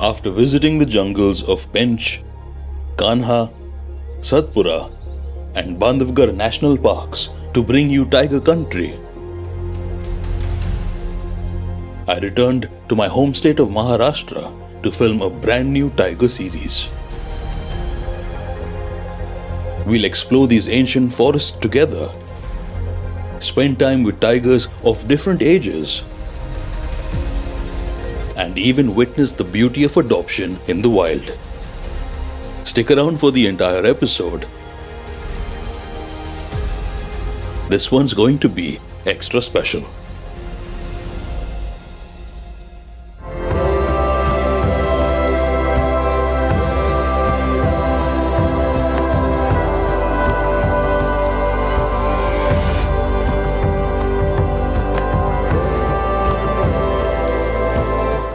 After visiting the jungles of Pench, Kanha, Satpura and Bandhavgarh national parks to bring you tiger country, I returned to my home state of Maharashtra to film a brand new tiger series. We'll explore these ancient forests together, spend time with tigers of different ages, and even witness the beauty of adoption in the wild. Stick around for the entire episode. This one's going to be extra special.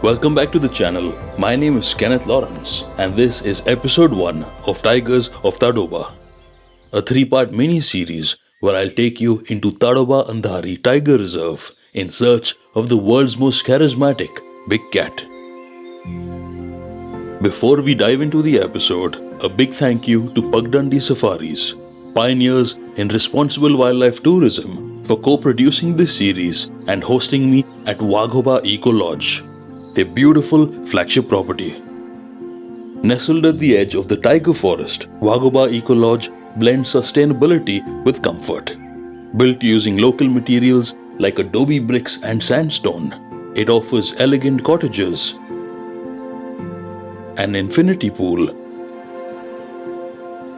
Welcome back to the channel. My name is Kenneth Lawrence and this is episode 1 of Tigers of Tadoba, a 3-part mini-series where I'll take you into Tadoba Andhari Tiger Reserve in search of the world's most charismatic big cat. Before we dive into the episode, a big thank you to Pagdandi Safaris, pioneers in responsible wildlife tourism, for co-producing this series and hosting me at Waghoba Eco Lodge, their beautiful flagship property. Nestled at the edge of the tiger forest, Waghoba Eco Lodge blends sustainability with comfort. Built using local materials like adobe bricks and sandstone, it offers elegant cottages, an infinity pool,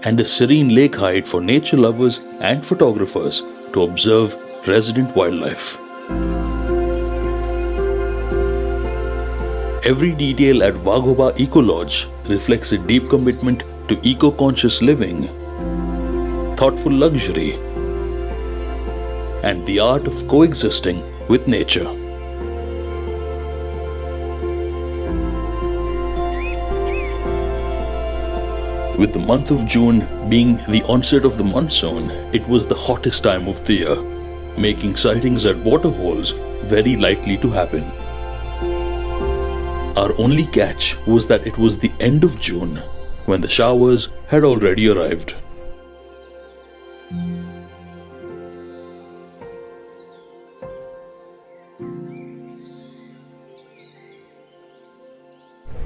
and a serene lake hide for nature lovers and photographers to observe resident wildlife. Every detail at Waghoba Eco Lodge reflects a deep commitment to eco-conscious living, thoughtful luxury, and the art of coexisting with nature. With the month of June being the onset of the monsoon, it was the hottest time of the year, making sightings at waterholes very likely to happen. Our only catch was that it was the end of June when the showers had already arrived.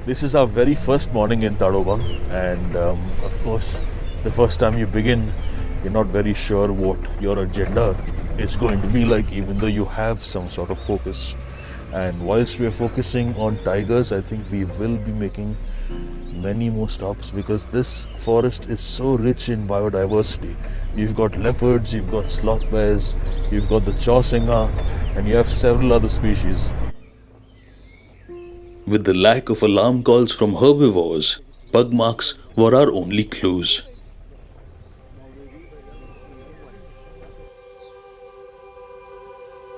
This is our very first morning in Tadoba, and of course, the first time you begin, you're not very sure what your agenda is going to be like, even though you have some sort of focus. And whilst we're focusing on tigers, I think we will be making many more stops because this forest is so rich in biodiversity. You've got leopards, you've got sloth bears, you've got the chausinga, and you have several other species. With the lack of alarm calls from herbivores, pug marks were our only clues.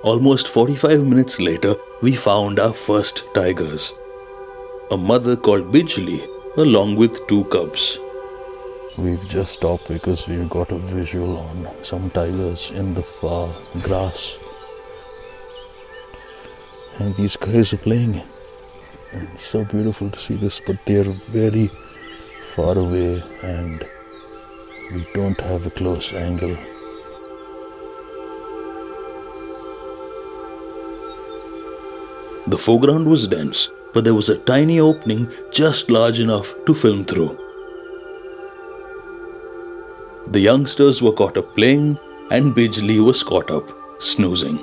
Almost 45 minutes later, we found our first tigers. A mother called Bijli, along with 2 cubs. We've just stopped because we've got a visual on some tigers in the far grass. And these guys are playing. And it's so beautiful to see this, but they're very far away and we don't have a close angle. The foreground was dense, but there was a tiny opening just large enough to film through. The youngsters were caught up playing and Bijli was caught up snoozing.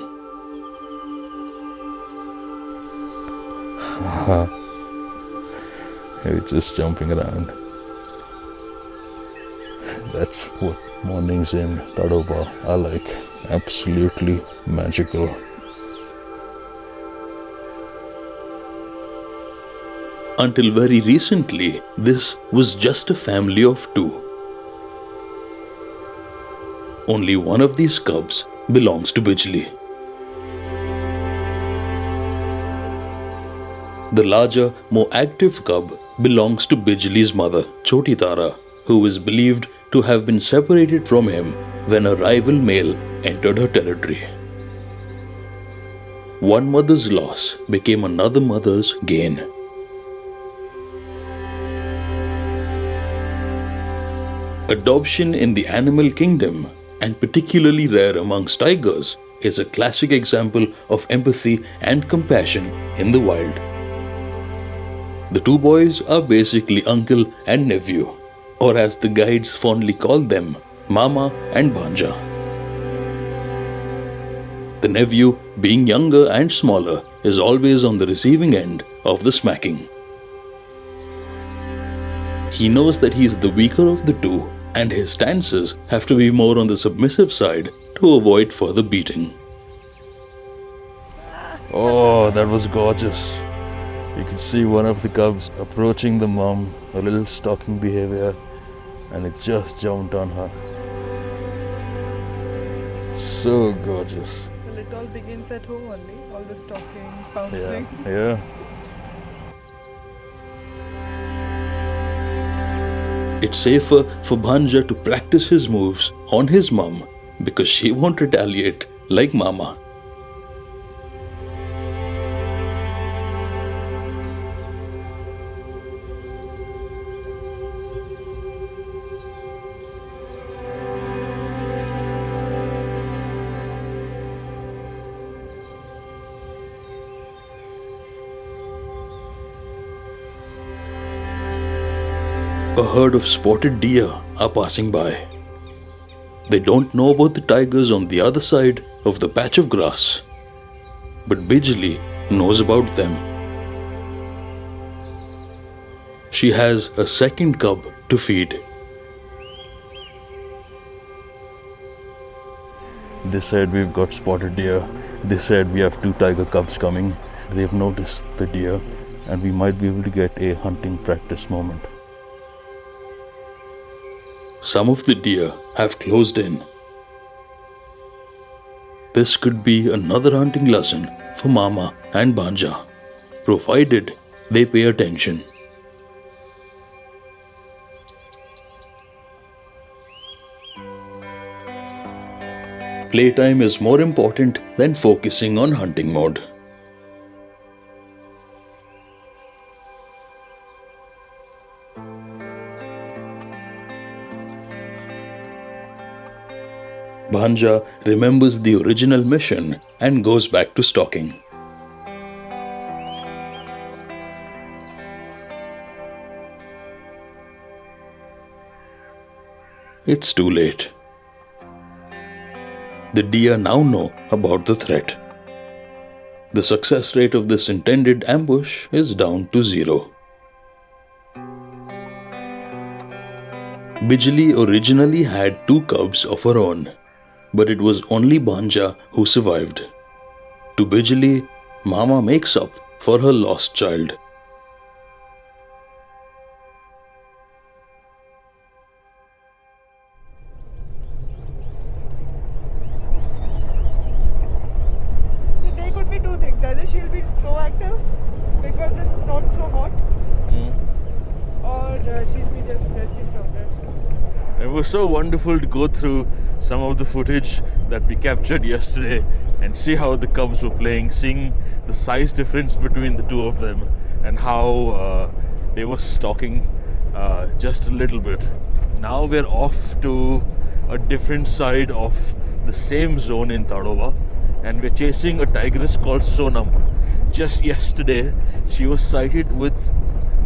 It's just jumping around. That's what mornings in Tadoba are like. Absolutely magical. Until very recently, this was just a family of 2. Only one of these cubs belongs to Bijli. The larger, more active cub belongs to Bijli's mother, Choti Tara, who is believed to have been separated from him when a rival male entered her territory. One mother's loss became another mother's gain. Adoption in the animal kingdom, and particularly rare amongst tigers, is a classic example of empathy and compassion in the wild. The two boys are basically uncle and nephew, or as the guides fondly call them, Mama and Bhanja. The nephew, being younger and smaller, is always on the receiving end of the smacking. He knows that he is the weaker of the two, and his stances have to be more on the submissive side to avoid further beating. Oh, that was gorgeous. You could see one of the cubs approaching the mom, a little stalking behavior, and it just jumped on her. So gorgeous. Well, it all begins at home only, all the stalking, pouncing. Yeah. It's safer for Bhanja to practice his moves on his mum because she won't retaliate like Mama. A herd of spotted deer are passing by. They don't know about the tigers on the other side of the patch of grass, but Bijli knows about them. She has a second cub to feed. This side we've got spotted deer. This side we have two tiger cubs coming. They've noticed the deer, and we might be able to get a hunting practice moment. Some of the deer have closed in. This could be another hunting lesson for Mama and Bhanja, provided they pay attention. Playtime is more important than focusing on hunting mode. Bhanja remembers the original mission and goes back to stalking. It's too late. The deer now know about the threat. The success rate of this intended ambush is down to 0. Bijli originally had 2 cubs of her own, but it was only Bhanja who survived. To Bijli, Mama makes up for her lost child. There could be two things. Either she'll be so active because it's not so hot, or she'll be just resting from there. It was so wonderful to go through some of the footage that we captured yesterday and see how the cubs were playing, seeing the size difference between the two of them and how they were stalking just a little bit. Now we're off to a different side of the same zone in Tadoba, and we're chasing a tigress called Sonam. Just yesterday, she was sighted with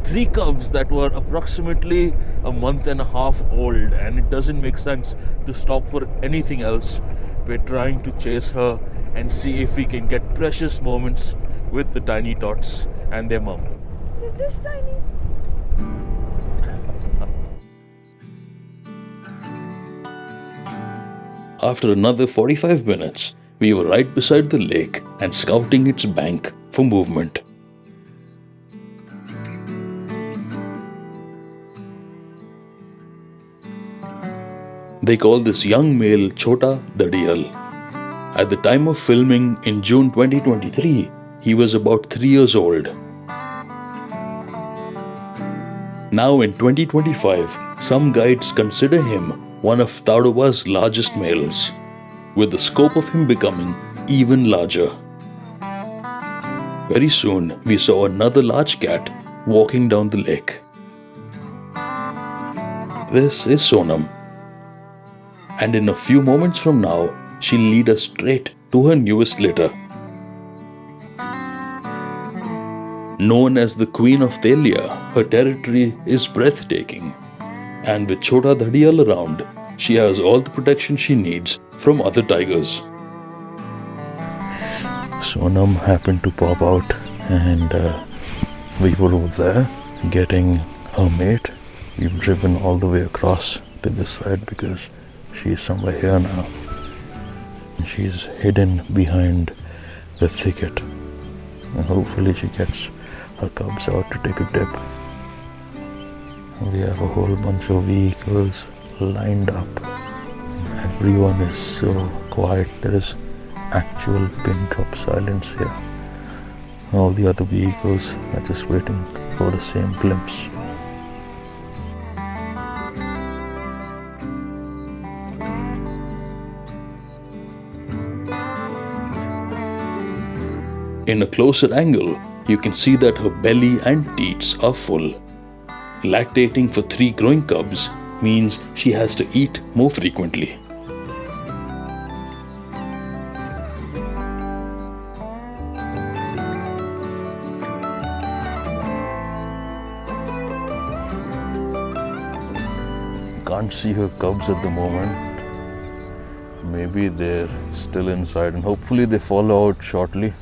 3 cubs that were approximately a month and a half old, and it doesn't make sense to stop for anything else. We're trying to chase her and see if we can get precious moments with the tiny tots and their mom. They're this tiny. After another 45 minutes, we were right beside the lake and scouting its bank for movement. They call this young male Chota Dadiyal. At the time of filming in June 2023, he was about 3 years old. Now in 2025, some guides consider him one of Tadoba's largest males, with the scope of him becoming even larger. Very soon, we saw another large cat walking down the lake. This is Sonam. And in a few moments from now, she'll lead us straight to her newest litter. Known as the Queen of Telia, her territory is breathtaking. And with Chota Dhadiyal around, she has all the protection she needs from other tigers. Sonam happened to pop out and we were over there getting her mate. We've driven all the way across to this side because she is somewhere here now. And she's hidden behind the thicket. And hopefully she gets her cubs out to take a dip. We have a whole bunch of vehicles lined up. Everyone is so quiet. There is actual pin drop silence here. All the other vehicles are just waiting for the same glimpse. In a closer angle, you can see that her belly and teats are full. Lactating for 3 growing cubs means she has to eat more frequently. Can't see her cubs at the moment. Maybe they're still inside and hopefully they follow out shortly.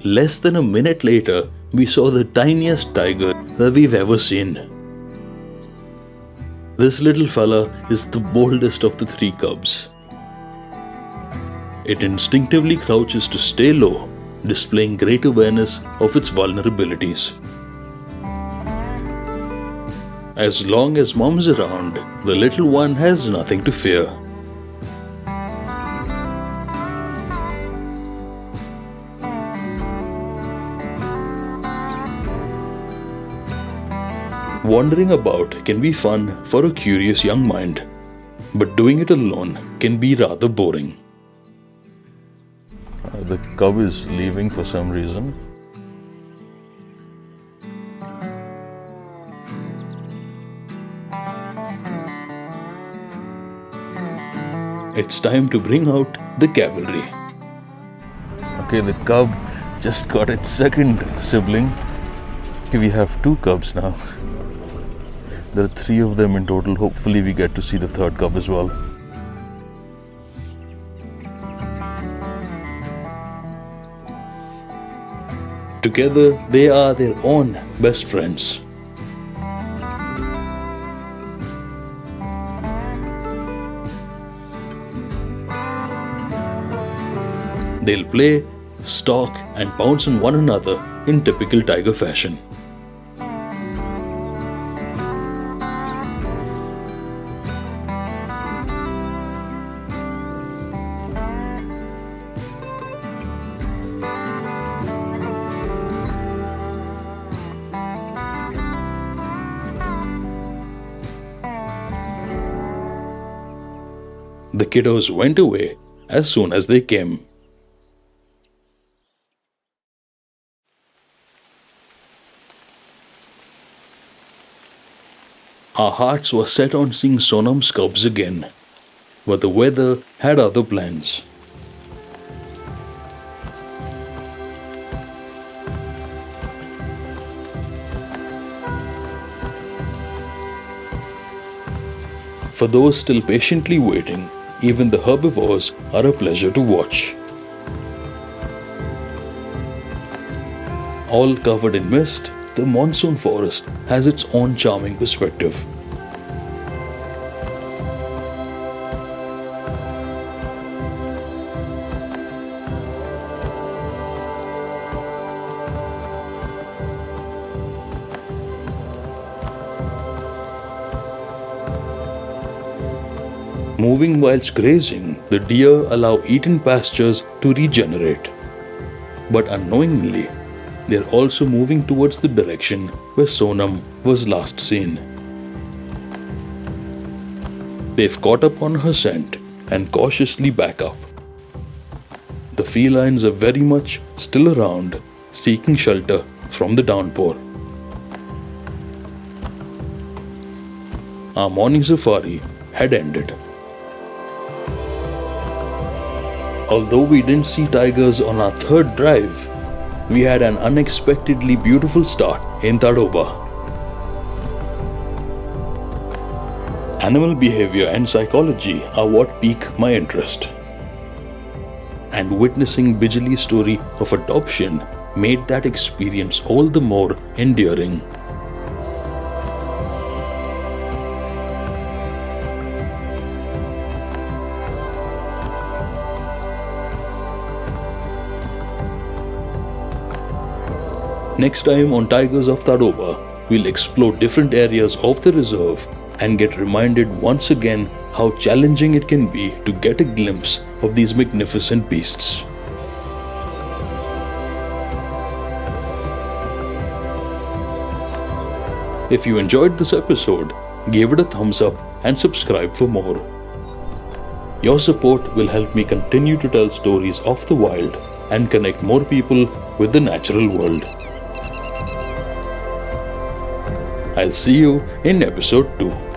Less than a minute later, we saw the tiniest tiger that we've ever seen. This little fella is the boldest of the 3 cubs. It instinctively crouches to stay low, displaying great awareness of its vulnerabilities. As long as mom's around, the little one has nothing to fear. Wandering about can be fun for a curious young mind, but doing it alone can be rather boring. The cub is leaving for some reason. It's time to bring out the cavalry. Okay, the cub just got its second sibling. Okay, we have 2 cubs now. There are 3 of them in total. Hopefully we get to see the 3rd cub as well. Together, they are their own best friends. They'll play, stalk, and pounce on one another in typical tiger fashion. The kiddos went away as soon as they came. Our hearts were set on seeing Sonam's cubs again, but the weather had other plans. For those still patiently waiting, even the herbivores are a pleasure to watch. All covered in mist, the monsoon forest has its own charming perspective. Moving whilst grazing, the deer allow eaten pastures to regenerate. But unknowingly, they are also moving towards the direction where Sonam was last seen. They've caught up on her scent and cautiously back up. The felines are very much still around, seeking shelter from the downpour. our morning safari had ended. Although we didn't see tigers on our third drive, we had an unexpectedly beautiful start in Tadoba. Animal behavior and psychology are what pique my interest. And witnessing Bijali's story of adoption made that experience all the more endearing. Next time on Tigers of Tadoba, we'll explore different areas of the reserve and get reminded once again how challenging it can be to get a glimpse of these magnificent beasts. If you enjoyed this episode, give it a thumbs up and subscribe for more. Your support will help me continue to tell stories of the wild and connect more people with the natural world. I'll see you in episode 2.